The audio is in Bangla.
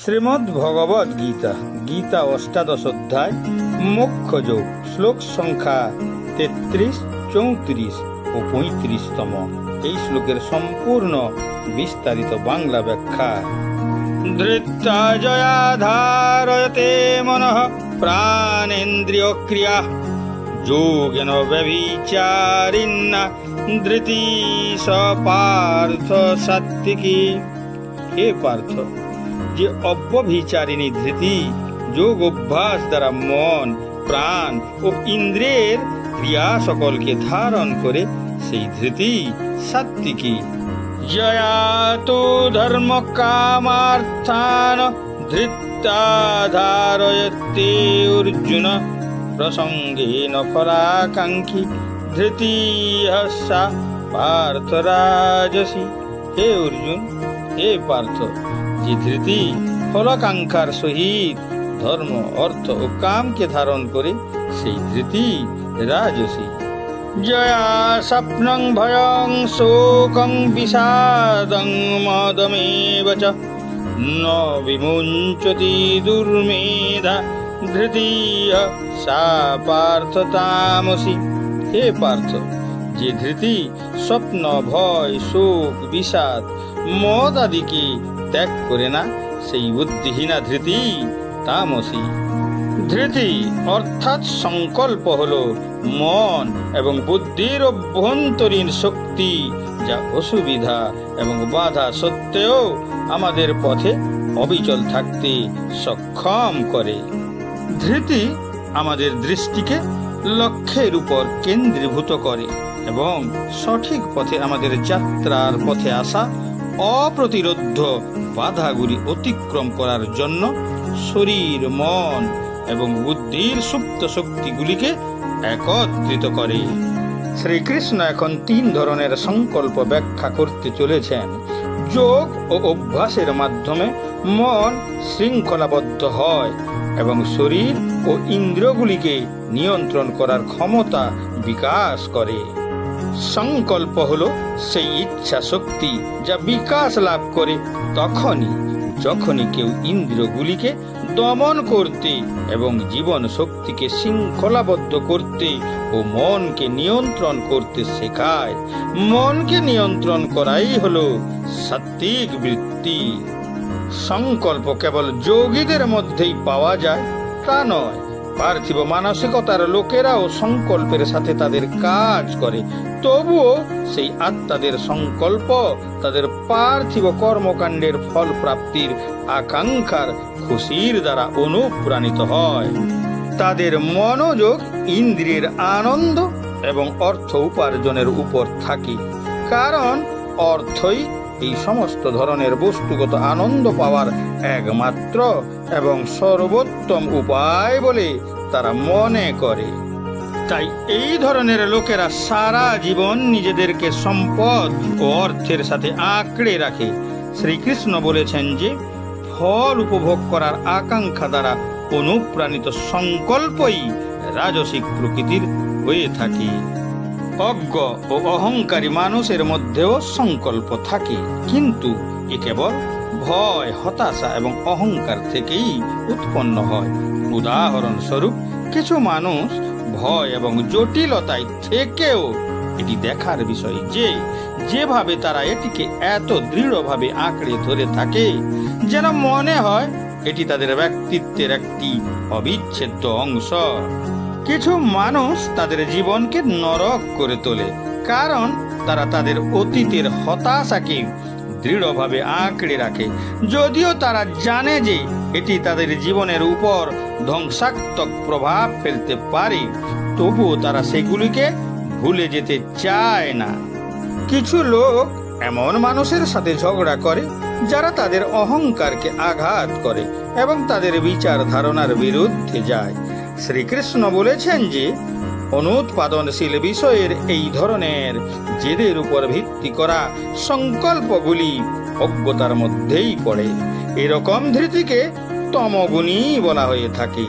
শ্রীমদ্ ভগবদ গীতা গীতা অষ্টাদশ অধ্যায় মোক্ষ যোগ শ্লোক সংখ্যা 33, 34 ও 35তম। এই শ্লোকের সম্পূর্ণ বিস্তারিত বাংলা ব্যাখ্যা। ধৃত্তা জয়া ধারয়তে মনঃ প্রাণেন্দ্রিয় ক্রিয়া যোগেন ব্যভিচারিণা ধৃতি স পার্থ সাত্বিকী। হে পার্থ, যে অব্যভিচারিণী ধৃতি যোগ অভ্যাস দ্বারা মন, প্রাণ ও ইন্দ্রিয়ের ক্রিয়া সকলকে ধারণ করে, সেই ধৃতি সাত্বিকী। জয়া তো ধর্ম কামার্থান ধৃত্তা ধারয়তে অর্জুন প্রসঙ্গেন ফলাকাঙ্ক্ষী ধৃতি সা পার্থ রাজসী। হে অর্জুন, হে পার্থ, যে ধৃতি ফলাকাঙ্ক্ষার সহিত ধর্ম, অর্থ ও কামকে ধারণ করে, সেই ধৃতি রাজসী। জয়া স্বপ্নং ভয়ং শোকং বিষাদং মদমেব চ ন বিমুঞ্চতি দুর্মেধা ধৃতি সা পার্থ তামসী। হে পার্থ, যে ধৃতি স্বপ্ন, ভয়, শোক, বিষাদ, মদ আদিকে ত্যাগ করে না, সেই বুদ্ধিহীনা ধৃতি তামসী। ধৃতি অর্থাৎ সংকল্প হলো মন এবং বুদ্ধির অভ্যন্তরীণ শক্তি, যা অসুবিধা এবং বাধা সত্ত্বেও আমাদের পথে অবিচল থাকতে সক্ষম করে। ধৃতি আমাদের দৃষ্টিকে লক্ষ্যের উপর কেন্দ্রীভূত করে এবং সঠিক পথে আমাদের যাত্রার পথে আসা অপ্রতিরোধ্য বাধাগুলি অতিক্রম করার জন্য শরীর, মন এবং বুদ্ধির সুপ্ত শক্তিগুলিকে একত্রিত করে। শ্রীকৃষ্ণ এখন 3 ধরনের সংকল্প ব্যাখ্যা করতে চলেছেন। যোগ ও অভ্যাসের মাধ্যমে মন শৃঙ্খলাবদ্ধ হয় এবং শরীর ও ইন্দ্রিয়গুলিকে নিয়ন্ত্রণ করার ক্ষমতা বিকাশ করে। সংকল্প হলো সেই ইচ্ছা শক্তি যা বিকাশ লাভ করে যখনই কেউ ইন্দ্রিয়গুলিকে দমন করতে এবং জীবন শক্তিকে শৃঙ্খলাবদ্ধ করতে ও মনকে নিয়ন্ত্রণ করতে শেখায়। মনকে নিয়ন্ত্রণ করাই হলো সাত্ত্বিক বৃত্তি। সংকল্প কেবল যোগীদের মধ্যেই পাওয়া যায় তা নয়, পার্থিব মানসিকতার লোকেরাও সংকল্পের সাথে তাদের কাজ করে। তবুও সেই আত্মাদের সংকল্প তাদের পার্থিব কর্মকাণ্ডের ফল প্রাপ্তির আকাঙ্ক্ষার খুশির দ্বারা অনুপ্রাণিত হয়। তাদের মনোযোগ ইন্দ্রিয়ের আনন্দ এবং অর্থ উপার্জনের উপর থাকে, কারণ অর্থই এই সমস্ত ধরনের বস্তুগত আনন্দ পাওয়ার একমাত্র এবং সর্বোত্তম উপায় বলে তারা মনে করে। তাই এই ধরনের লোকেরা সারা জীবন নিজেদেরকে সম্পদ ও অর্থের সাথে আঁকড়ে রাখে। শ্রীকৃষ্ণ বলেছেন যে ফল উপভোগ করার আকাঙ্ক্ষা দ্বারা অনুপ্রাণিত সংকল্পই রাজসিক প্রকৃতির হয়ে থাকে। অজ্ঞ ও অহংকারী মানুষের মধ্যেও সংকল্প থাকে, কিন্তু এ কেবল ভয়, হতাশা এবং অহংকার থেকেই উৎপন্ন হয়। উদাহরণস্বরূপ, কিছু মানুষ ভয় এবং জটিলতায় থেকেও এটি দেখার বিষয় যে যেভাবে তারা এটিকে এত দৃঢ়ভাবে আঁকড়ে ধরে থাকে, যেন মনে হয় এটি তাদের ব্যক্তিত্বের একটি অবিচ্ছেদ্য অংশ। কিছু মানুষ তাদের জীবনকে নরক করে তোলে, কারণ তারা তাদের অতীতের হতাশাকে দৃঢ়ভাবে আঁকড়ে রাখে। যদিও তারা জানে যে এটি তাদের জীবনের উপর ধ্বংসাত্মক প্রভাব ফেলতে পারে, তবুও তারা সেগুলিকে ভুলে যেতে চায় না। কিছু লোক এমন মানুষের সাথে ঝগড়া করে যারা তাদের অহংকারকে আঘাত করে এবং তাদের বিচার ধারণার বিরুদ্ধে যায়। শ্রীকৃষ্ণ বলেছেন যে অনুৎপাদনশীল বিষয়ের এই ধরনের জেদের উপর ভিত্তি করা সংকল্পগুলি অজ্ঞতার মধ্যেই পড়ে। এরকম ধৃতিকে তমগুণী বলা হয়ে থাকে।